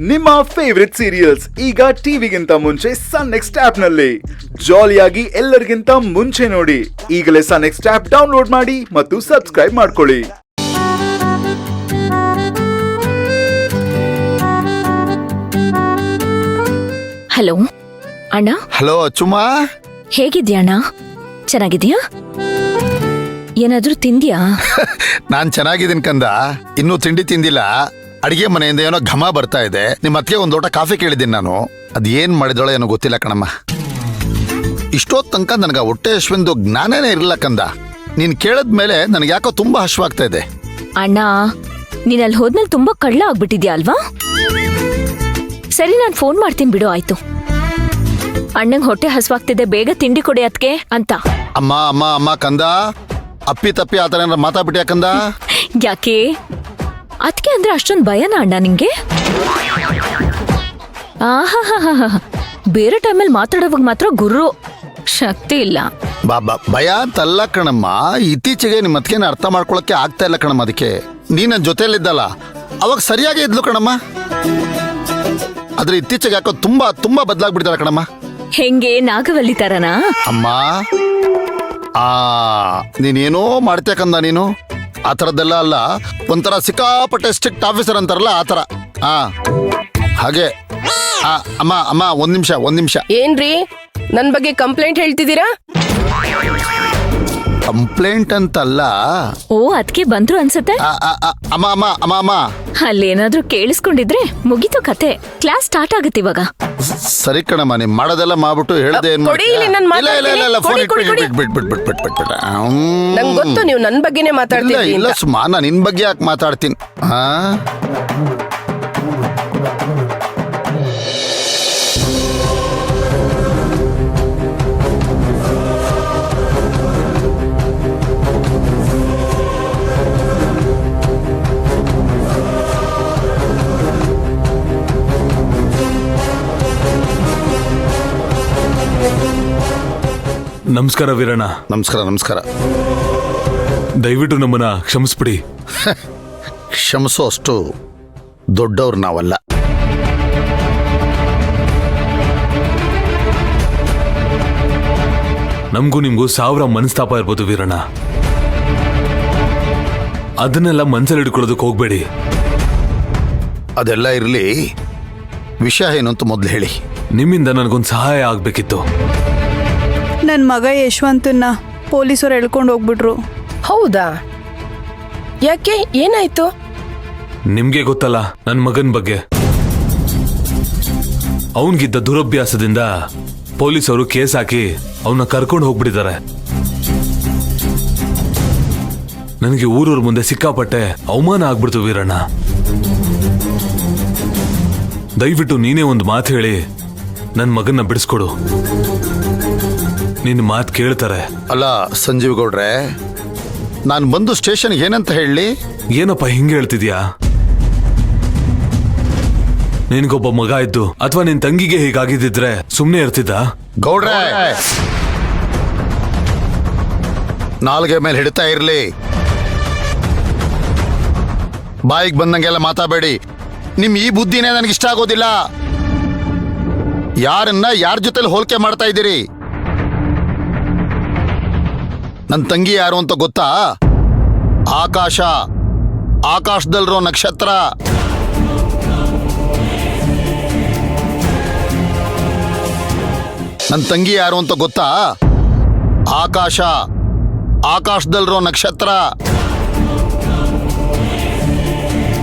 ನಿಮ್ಮ favourite serials ಈಗ ಟಿವಿಗಿಂತ ಮುಂಚೆ ಸನ್ ನೆಕ್ಸ್ಟ್ ಆಪ್ ನಲ್ಲಿ ಜಾಲಿಯಾಗಿ ಎಲ್ಲರಿಗಿಂತ ಮುಂಚೆ ನೋಡಿ. ಈಗಲೇ ಸನ್ ನೆಕ್ಸ್ಟ್ ಆಪ್ ಡೌನ್ಲೋಡ್ ಮಾಡಿ ಮತ್ತು ಸಬ್ಸ್ಕ್ರೈಬ್ ಮಾಡ್ಕೊಳ್ಳಿ. ಹಲೋ ಅಣ್ಣ. ಹಲೋ ಅಚ್ಚುಮ್ಮ, ಹೇಗಿದ್ಯಾ ಅಣ್ಣ? ಚೆನ್ನಾಗಿದ್ಯಾ? ಏನಾದ್ರೂ ತಿಂದ್ಯಾ? ನಾನ್ ಚೆನ್ನಾಗಿದ್ದೀನಿ ಕಂದ. ಇನ್ನೂ ತಿಂಡಿ ತಿಂದಿಲ್ಲ. ಅಡಿಗೆ ಮನೆಯಿಂದ ಏನೋ ಘಮ ಬರ್ತಾ ಇದೆ. ನಿಮ್ಮ ಅತ್ತಿಗೆ ಒಂದ್ ಲೋಟ ಕಾಫಿ ಕೇಳಿದ್ದೀನಿ ನಾನು. ಅದೇನ್ ಮಾಡಿದೋಳ ಏನೋ ಗೊತ್ತಿಲ್ಲ ಕಣಮ್ಮ. ಇಷ್ಟೊತ್ತು ತನಕ ನನಗೆ ಹೊಟ್ಟೆ ಹಶ್ವಿಂದು ಜ್ಞಾನನೇ ಇರಲಿಲ್ಲ ಕಂದ. ನೀನ್ ಕೇಳದ್ಮೇಲೆ ನನಗೆ ಯಾಕೋ ತುಂಬಾ ಹಶ್ವಾಗ್ತಾ ಇದೆ. ಅಣ್ಣ, ನೀನ್ ಅಲ್ಲಿ ಹೋದ್ಮೇಲೆ ತುಂಬಾ ಕಳ್ಳ ಆಗ್ಬಿಟ್ಟಿದ್ಯಾ ಅಲ್ವಾ? ಸರಿ, ನಾನ್ ಫೋನ್ ಮಾಡ್ತೀನಿ ಬಿಡು. ಆಯ್ತು, ಅಣ್ಣಂಗ್ ಹೊಟ್ಟೆ ಹಸ್ವಾಗ್ತಿದೆ, ಬೇಗ ತಿಂಡಿ ಕೊಡಿ ಅದ್ಕೆ ಅಂತ. ಅಮ್ಮ ಅಮ್ಮ ಅಮ್ಮ ಕಂದ, ಅಪ್ಪಿ ತಪ್ಪಿ ಆತರ ಏನಾರ ಮಾತಾಡ್ಬಿಟ್ಯಾ ಕಂದ? ಯಾಕೆ? ಅದ್ಕೆ ಅಂದ್ರೆ ಅಷ್ಟೊಂದು ಭಯನಾ ಅಣ್ಣ ನಿಂಗೆ? ಆಹಾ, ಬೇರೆ ಟೈಮಲ್ಲಿ ಮಾತಾಡೋವಾಗ ಮಾತ್ರ ಗುರು ಶಕ್ತಿ ಇಲ್ಲ. ಬಾಬಾ, ಭಯ ಅಂತಲ್ಲ ಕಣಮ್ಮ. ಇತ್ತೀಚೆಗೆ ನಿಮ್ಮ ಅತ್ತಿಗೆನ ಅರ್ಥ ಮಾಡ್ಕೊಳಕ್ಕೆ ಆಗ್ತಾ ಇಲ್ಲ ಕಣಮ್ಮ. ಅದಕ್ಕೆ ನೀನ್ ನನ್ನ ಜೊತೆಯಲ್ಲಿದ್ದಲ್ಲ ಅವಾಗ ಸರಿಯಾಗಿ ಇದ್ಲು ಕಣಮ್ಮ. ಆದ್ರೆ ಇತ್ತೀಚೆಗೆ ಯಾಕೋ ತುಂಬಾ ತುಂಬಾ ಬದಲಾಗ್ಬಿಡ್ತಾರ ಕಣಮ್ಮ. ಹೆಂಗೆ, ನಾಗವಲ್ಲಿ ತರನಾ? ಅಮ್ಮ, ನೀನೇನೋ ಮಾಡ್ತೇಕಂದ ನೀನು. ಆ ಥರದ್ದೆಲ್ಲ ಅಲ್ಲ, ಒಂಥರ ಸಿಕ್ಕಾಪಟ್ಟೆ ಸ್ಟ್ರಿಕ್ಟ್ ಆಫೀಸರ್ ಅಂತಾರಲ್ಲ ಆ ಥರ. ಹಾಗೆ. ಅಮ್ಮ ಅಮ್ಮ, ಒಂದ್ ನಿಮಿಷ. ಏನ್ರಿ, ನನ್ ಬಗ್ಗೆ ಕಂಪ್ಲೇಂಟ್ ಹೇಳ್ತಿದ್ದೀರಾ? ಕಂಪ್ಲೇಂಟ್ ಅಂತಲ್ಲ. ಓ, ಅದ್ಕೆ ಬಂದ್ರು ಅನ್ಸತ್ತೆ. ಅಮ್ಮ ಅಮ್ಮ ಅಮ್ಮ ಅಮ್ಮ, ಅಲ್ಲೇನಾದ್ರೂ ಕೇಳಿಸ್ಕೊಂಡಿದ್ರೆ ಮುಗೀತು ಕತೆ. ಕ್ಲಾಸ್ ಸ್ಟಾರ್ಟ್ ಆಗತ್ತೆ ಇವಾಗ. ಸರಿ ಕಣಮ್ಮ, ನೀನ್ ಮಾಡೋದೆಲ್ಲ ಮಾಡ್ಬಿಟ್ಟು ಹೇಳ್ದೆ ಏನ್ ಕೊಡಿ, ಇಲ್ಲಿ ನಾನ್ ಮಾತಾಡ್ತೀನಿ. ಕೊಡಿ, ಕೊಡಿ. ನಂಗೆ ಗೊತ್ತು ನೀವು ನನ್ ಬಗ್ಗೆನೇ ಮಾತಾಡ್ತೀರಿ. ಇಲ್ಲ ಸುಮಾ, ನಾನು ನಿನ್ ಬಗ್ಗೆ ಯಾಕೆ ಮಾತಾಡ್ತೀನಿ? ನಮಸ್ಕಾರ ವೀರಣ್ಣ. ನಮಸ್ಕಾರ. ದಯವಿಟ್ಟು ನಮ್ಮನ್ನ ಕ್ಷಮಿಸ್ಬಿಡಿ. ಕ್ಷಮಿಸೋ ಅಷ್ಟು ದೊಡ್ಡವ್ರು ನಾವಲ್ಲ. ನಮಗೂ ನಿಮ್ಗೂ 1000 ಮನಸ್ತಾಪ ಇರ್ಬೋದು ವೀರಣ್ಣ. ಅದನ್ನೆಲ್ಲ ಮನ್ಸಲ್ಲಿ ಹಿಡ್ಕೊಳ್ಳೋದಕ್ಕೆ ಹೋಗ್ಬೇಡಿ. ಅದೆಲ್ಲ ಇರಲಿ, ವಿಷಯ ಏನು ಅಂತ ಮೊದಲು ಹೇಳಿ. ನಿಮ್ಮಿಂದ ನನಗೊಂದು ಸಹಾಯ ಆಗ್ಬೇಕಿತ್ತು. ನನ್ನ ಮಗ ಯಶವಂತನ್ನ ಪೊಲೀಸರು ಎಳ್ಕೊಂಡು ಹೋಗ್ಬಿಟ್ರು. ಹೌದಾ? ಯಾಕೆ, ಏನಾಯ್ತು? ನಿಮ್ಗೆ ಗೊತ್ತಲ್ಲ ನನ್ನ ಮಗನ ಬಗ್ಗೆ. ಅವನ್ಗಿದ್ದ ದುರಭ್ಯಾಸದಿಂದ ಪೊಲೀಸರು ಕೇಸ್ ಹಾಕಿ ಅವನ್ನ ಕರ್ಕೊಂಡು ಹೋಗ್ಬಿಟ್ಟಿದ್ದಾರೆ. ನನಗೆ ಊರೂರ್ ಮುಂದೆ ಸಿಕ್ಕಾಪಟ್ಟೆ ಅವಮಾನ ಆಗ್ಬಿಡ್ತು ವೀರಣ್ಣ. ದಯವಿಟ್ಟು ನೀನೇ ಒಂದು ಮಾತು ಹೇಳಿ ನನ್ನ ಮಗನ್ನ ಬಿಡಿಸ್ಕೊಡು. ನಿನ್ನ ಮಾತು ಕೇಳ್ತಾರೆ. ಅಲ್ಲ ಸಂಜೀವ್ ಗೌಡ್ರೆ, ನಾನು ಬಂದು ಸ್ಟೇಷನ್ ಏನಂತ ಹೇಳಿ? ಏನಪ್ಪ ಹಿಂಗೆ ಹೇಳ್ತಿದ್ಯಾ? ನಿನ್ಗೊಬ್ಬ ಮಗ ಇದ್ದು ಅಥವಾ ನಿನ್ ತಂಗಿಗೆ ಹೀಗಾಗಿದ್ದಿದ್ರೆ ಸುಮ್ನೆ ಇರ್ತಿದ್ದ? ಗೌಡ್ರೆ, ನಾಲ್ಗೆ ಮೇಲೆ ಹಿಡಿತಾ ಇರ್ಲಿ. ಬಾಯಿಗೆ ಬಂದಂಗೆಲ್ಲ ಮಾತಾಡಬೇಡಿ. ನಿಮ್ ಈ ಬುದ್ಧಿನೇ ನನಗಿಷ್ಟ ಆಗೋದಿಲ್ಲ. ಯಾರನ್ನ ಯಾರ ಜೊತೆಲಿ ಹೋಲಿಕೆ ಮಾಡ್ತಾ ಇದ್ದೀರಿ? ನನ್ನ ತಂಗಿ ಯಾರು ಅಂತ ಗೊತ್ತಾ? ಆಕಾಶದಲ್ಲಿರೋ ನಕ್ಷತ್ರ. ನನ್ನ ತಂಗಿ ಯಾರು ಅಂತ ಗೊತ್ತಾ? ಆಕಾಶದಲ್ಲಿರೋ ನಕ್ಷತ್ರ.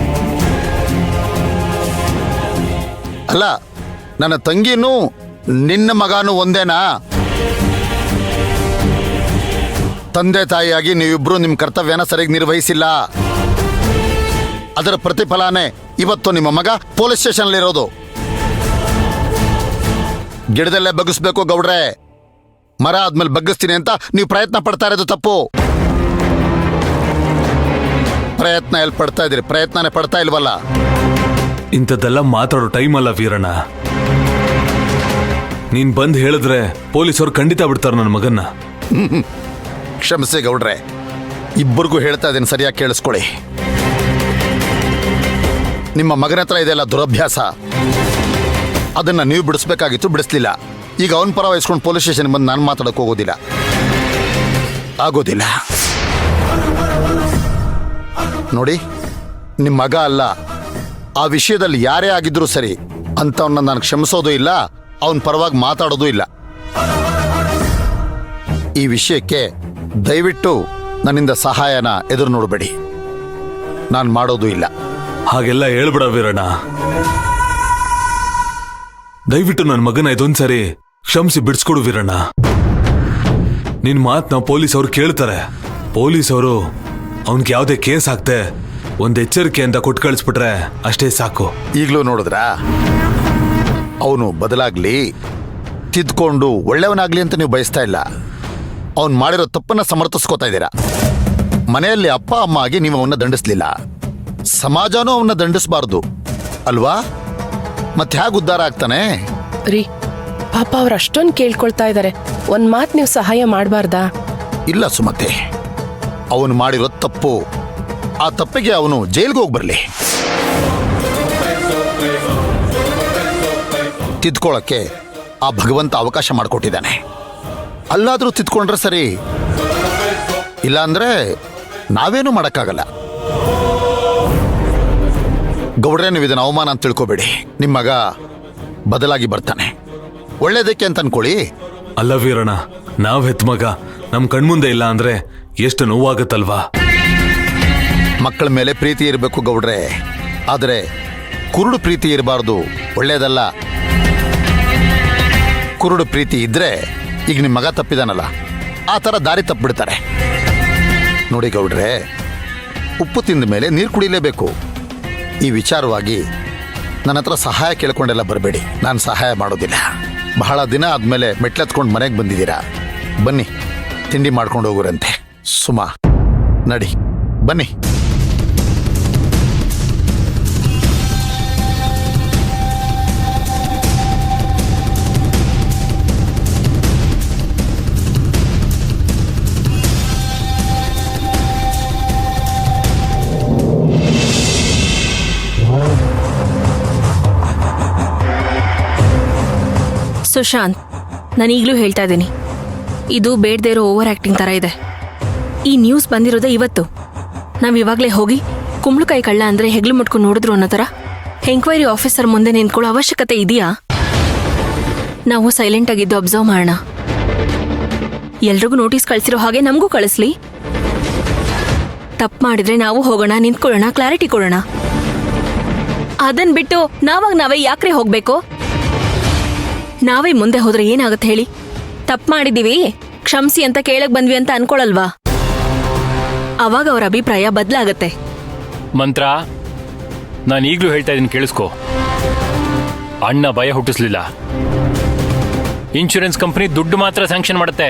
ಅಲ್ಲ, ನನ್ನ ತಂಗಿನೂ ನಿನ್ನ ಮಗನೂ ಒಂದೇನಾ? ತಂದೆ ತಾಯಿಯಾಗಿ ನೀವಿಬ್ರು ನಿಮ್ಮ ಕರ್ತವ್ಯನ ಸರಿಯಾಗಿ ನಿರ್ವಹಿಸಿಲ್ಲ. ಅದರ ಪ್ರತಿಫಲನೇ ಇವತ್ತು ನಿಮ್ಮ ಮಗ ಪೊಲೀಸ್ ಸ್ಟೇಷನ್ ಇರೋದು. ಗಿಡದಲ್ಲೇ ಬಗ್ಗಿಸ್ಬೇಕು ಗೌಡ್ರೆ. ಮರ ಆದ್ಮೇಲೆ ಬಗ್ಗಿಸ್ತೀನಿ ಅಂತ ನೀವು ಪ್ರಯತ್ನ ಪಡ್ತಾ ಇರೋದು ತಪ್ಪು. ಪ್ರಯತ್ನ ಎಲ್ಲಿ ಪಡ್ತಾ ಇದ್ದೀರಿ? ಪ್ರಯತ್ನನೇ ಪಡ್ತಾ ಇಲ್ವಲ್ಲ. ಇಂಥದ್ದೆಲ್ಲ ಮಾತಾಡೋ ಟೈಮ್ ಅಲ್ಲ ವೀರಣ್ಣ. ನೀನ್ ಬಂದ್ ಹೇಳಿದ್ರೆ ಪೊಲೀಸರು ಖಂಡಿತ ಬಿಡ್ತಾರೆ ನನ್ನ ಮಗನ್ನ. ಕ್ಷಮಿಸಿ ಗೌಡ್ರೆ, ಇಬ್ಬರಿಗೂ ಹೇಳ್ತಾ ಇದ್ದೀನಿ, ಸರಿಯಾಗಿ ಕೇಳಿಸ್ಕೊಳ್ಳಿ. ನಿಮ್ಮ ಮಗನ ಹತ್ರ ಇದೆಲ್ಲ ದುರಭ್ಯಾಸ. ಅದನ್ನ ನೀವು ಬಿಡಿಸ್ಬೇಕಾಗಿತ್ತು, ಬಿಡಿಸ್ಲಿಲ್ಲ. ಈಗ ಅವನ ಪರ ವಹಿಸ್ಕೊಂಡು ಪೊಲೀಸ್ ಸ್ಟೇಷನ್ ಬಂದು ನಾನು ಮಾತಾಡಕ್ ಹೋಗೋದಿಲ್ಲ, ಆಗೋದಿಲ್ಲ. ನೋಡಿ, ನಿಮ್ಮ ಮಗ ಅಲ್ಲ, ಆ ವಿಷಯದಲ್ಲಿ ಯಾರೇ ಆಗಿದ್ರೂ ಸರಿ ಅಂತವನ್ನ ನಾನು ಕ್ಷಮಿಸೋದು ಇಲ್ಲ, ಅವನ ಪರವಾಗಿ ಮಾತಾಡೋದು ಇಲ್ಲ. ಈ ವಿಷಯಕ್ಕೆ ದಯವಿಟ್ಟು ನನ್ನಿಂದ ಸಹಾಯನ ಎದುರು ನೋಡಬೇಡಿ, ನಾನು ಮಾಡೋದು ಇಲ್ಲ. ಹಾಗೆಲ್ಲ ಹೇಳ್ಬಿಡ ವೀರಣ್ಣ. ದಯವಿಟ್ಟು ನನ್ನ ಮಗನ ಇದೊಂದ್ಸರಿ ಕ್ಷಮಿಸಿ ಬಿಡಿಸ್ಕೊಡು ವೀರಣ್ಣ. ನಿನ್ ಮಾತನ್ನ ಪೊಲೀಸ್ ಅವ್ರು ಕೇಳ್ತಾರೆ. ಪೊಲೀಸ್ ಅವರು ಅವನ್ಗೆ ಯಾವುದೇ ಕೇಸ್ ಹಾಕ್ತೆ ಒಂದ್ ಎಚ್ಚರಿಕೆ ಅಂತ ಕೊಟ್ಟು ಕಳಿಸ್ಬಿಟ್ರೆ ಅಷ್ಟೇ ಸಾಕು. ಈಗಲೂ ನೋಡಿದ್ರಾ, ಅವನು ಬದಲಾಗ್ಲಿ, ತಿದ್ಕೊಂಡು ಒಳ್ಳೆಯವನಾಗ್ಲಿ ಅಂತ ನೀವು ಬಯಸ್ತಾ ಇಲ್ಲ. ಅವನು ಮಾಡಿರೋ ತಪ್ಪನ್ನ ಸಮರ್ಥಿಸ್ಕೋತಾ ಇದ್ದೀರಾ. ಮನೆಯಲ್ಲಿ ಅಪ್ಪ ಅಮ್ಮ ಆಗಿ ನೀವು ಅವನ್ನ ದಂಡಿಸ್ಲಿಲ್ಲ, ಸಮಾಜನೂ ಅವನ್ನ ದಂಡಿಸಬಾರ್ದು ಅಲ್ವಾ? ಮತ್ತೆ ಹೇಗೆ ಉದ್ಧಾರ ಆಗ್ತಾನೆ? ರೀ, ಪಾಪ ಅವ್ರು ಅಷ್ಟೊಂದು ಕೇಳ್ಕೊಳ್ತಾ ಇದ್ದಾರೆ, ಒಂದ್ ಮಾತ್ ನೀವು ಸಹಾಯ ಮಾಡಬಾರ್ದಾ? ಇಲ್ಲ ಸುಮತಿ, ಅವನು ಮಾಡಿರೋ ತಪ್ಪು, ಆ ತಪ್ಪಿಗೆ ಅವನು ಜೈಲ್ಗೆ ಹೋಗಿ ಬರಲಿ. ತಿದ್ಕೊಳ್ಳೋಕ್ಕೆ ಆ ಭಗವಂತ ಅವಕಾಶ ಮಾಡಿಕೊಟ್ಟಿದ್ದಾನೆ. ಅಲ್ಲಾದ್ರೂ ತಿದ್ಕೊಂಡ್ರೆ ಸರಿ, ಇಲ್ಲಾಂದ್ರೆ ನಾವೇನು ಮಾಡೋಕ್ಕಾಗಲ್ಲ. ಗೌಡ್ರೆ, ನೀವು ಇದನ್ನ ಅವಮಾನ ಅಂತ ತಿಳ್ಕೊಬೇಡಿ. ನಿಮ್ಮ ಮಗ ಬದಲಾಗಿ ಬರ್ತಾನೆ, ಒಳ್ಳೇದಕ್ಕೆ ಅಂತ ಅನ್ಕೊಳ್ಳಿ. ಅಲ್ಲ ವೀರಣ್ಣ, ನಾವ್ ಹೆತ್ ಮಗ ನಮ್ ಕಣ್ಮುಂದೆ ಇಲ್ಲ ಅಂದ್ರೆ ಎಷ್ಟು ನೋವಾಗತ್ತಲ್ವಾ? ಮಕ್ಕಳ ಮೇಲೆ ಪ್ರೀತಿ ಇರಬೇಕು ಗೌಡ್ರೆ, ಆದರೆ ಕುರುಡು ಪ್ರೀತಿ ಇರಬಾರ್ದು, ಒಳ್ಳೇದಲ್ಲ. ಕುರುಡು ಪ್ರೀತಿ ಇದ್ರೆ ಈಗ ನಿಮ್ಮ ಮಗ ತಪ್ಪಿದಾನಲ್ಲ, ಆ ಥರ ದಾರಿ ತಪ್ಪಿಬಿಡ್ತಾರೆ. ನೋಡಿ ಗೌಡ್ರೆ, ಉಪ್ಪು ತಿಂದ ಮೇಲೆ ನೀರು ಕುಡಿಲೇಬೇಕು. ಈ ವಿಚಾರವಾಗಿ ನನ್ನ ಹತ್ರ ಸಹಾಯ ಕೇಳ್ಕೊಂಡೆಲ್ಲ ಬರಬೇಡಿ, ನಾನು ಸಹಾಯ ಮಾಡೋದಿಲ್ಲ. ಬಹಳ ದಿನ ಆದಮೇಲೆ ಮೆಟ್ಲೆತ್ಕೊಂಡು ಮನೆಗೆ ಬಂದಿದ್ದೀರಾ, ಬನ್ನಿ ತಿಂಡಿ ಮಾಡ್ಕೊಂಡು ಹೋಗುರಂತೆ. ಸುಮಾ, ನಡಿ ಬನ್ನಿ. ಸುಶಾಂತ್, ನಾನು ಈಗಲೂ ಹೇಳ್ತಾ ಇದ್ದೀನಿ, ಇದು ಬೇಡದೇ ಇರೋ ಓವರ್ ಆಕ್ಟಿಂಗ್ ಥರ ಇದೆ. ಈ ನ್ಯೂಸ್ ಬಂದಿರೋದೇ ಇವತ್ತು. ನಾವು ಇವಾಗಲೇ ಹೋಗಿ ಕುಂಬಳಕಾಯಿ ಕಳ್ಳ ಅಂದರೆ ಹೆಗ್ಲು ಮುಟ್ಕೊಂಡು ನೋಡಿದ್ರು ಅನ್ನೋ ಥರ ಎಂಕ್ವೈರಿ ಆಫೀಸರ್ ಮುಂದೆ ನಿಂತ್ಕೊಳ್ಳೋ ಅವಶ್ಯಕತೆ ಇದೆಯಾ? ನಾವು ಸೈಲೆಂಟ್ ಆಗಿದ್ದು ಅಬ್ಸರ್ವ್ ಮಾಡೋಣ. ಎಲ್ರಿಗೂ ನೋಟಿಸ್ ಕಳಿಸಿರೋ ಹಾಗೆ ನಮಗೂ ಕಳಿಸ್ಲಿ. ತಪ್ಪು ಮಾಡಿದ್ರೆ ನಾವು ಹೋಗೋಣ, ನಿಂತ್ಕೊಳ್ಳೋಣ, ಕ್ಲಾರಿಟಿ ಕೊಡೋಣ. ಅದನ್ ಬಿಟ್ಟು ನಾವೇ ಯಾಕ್ರೆ ಹೋಗ್ಬೇಕು? ನಾವೇ ಮುಂದೆ ಹೋದ್ರೆ ಏನಾಗುತ್ತೆ ಹೇಳಿ? ತಪ್ಪು ಮಾಡಿದೀವಿ, ಕ್ಷಮಿಸಿ ಅಂತ ಕೇಳಕ್ ಬಂದ್ವಿ ಅಂತ ಅನ್ಕೊಳಲ್ವಾ? ಅವಾಗ ಅವ್ರ ಅಭಿಪ್ರಾಯ ಬದಲಾಗತ್ತೆ. ಮಂತ್ರ, ನಾನು ಈಗಲೂ ಹೇಳ್ತಾ ಇದ್ದೀನಿ, ಕೇಳಿಸ್ಕೊ. ಅಣ್ಣ ಭಯ ಹುಟ್ಟಿಸ್ಲಿಲ್ಲ. ಇನ್ಶೂರೆನ್ಸ್ ಕಂಪನಿ ದುಡ್ಡು ಮಾತ್ರ ಸ್ಯಾಂಕ್ಷನ್ ಮಾಡುತ್ತೆ.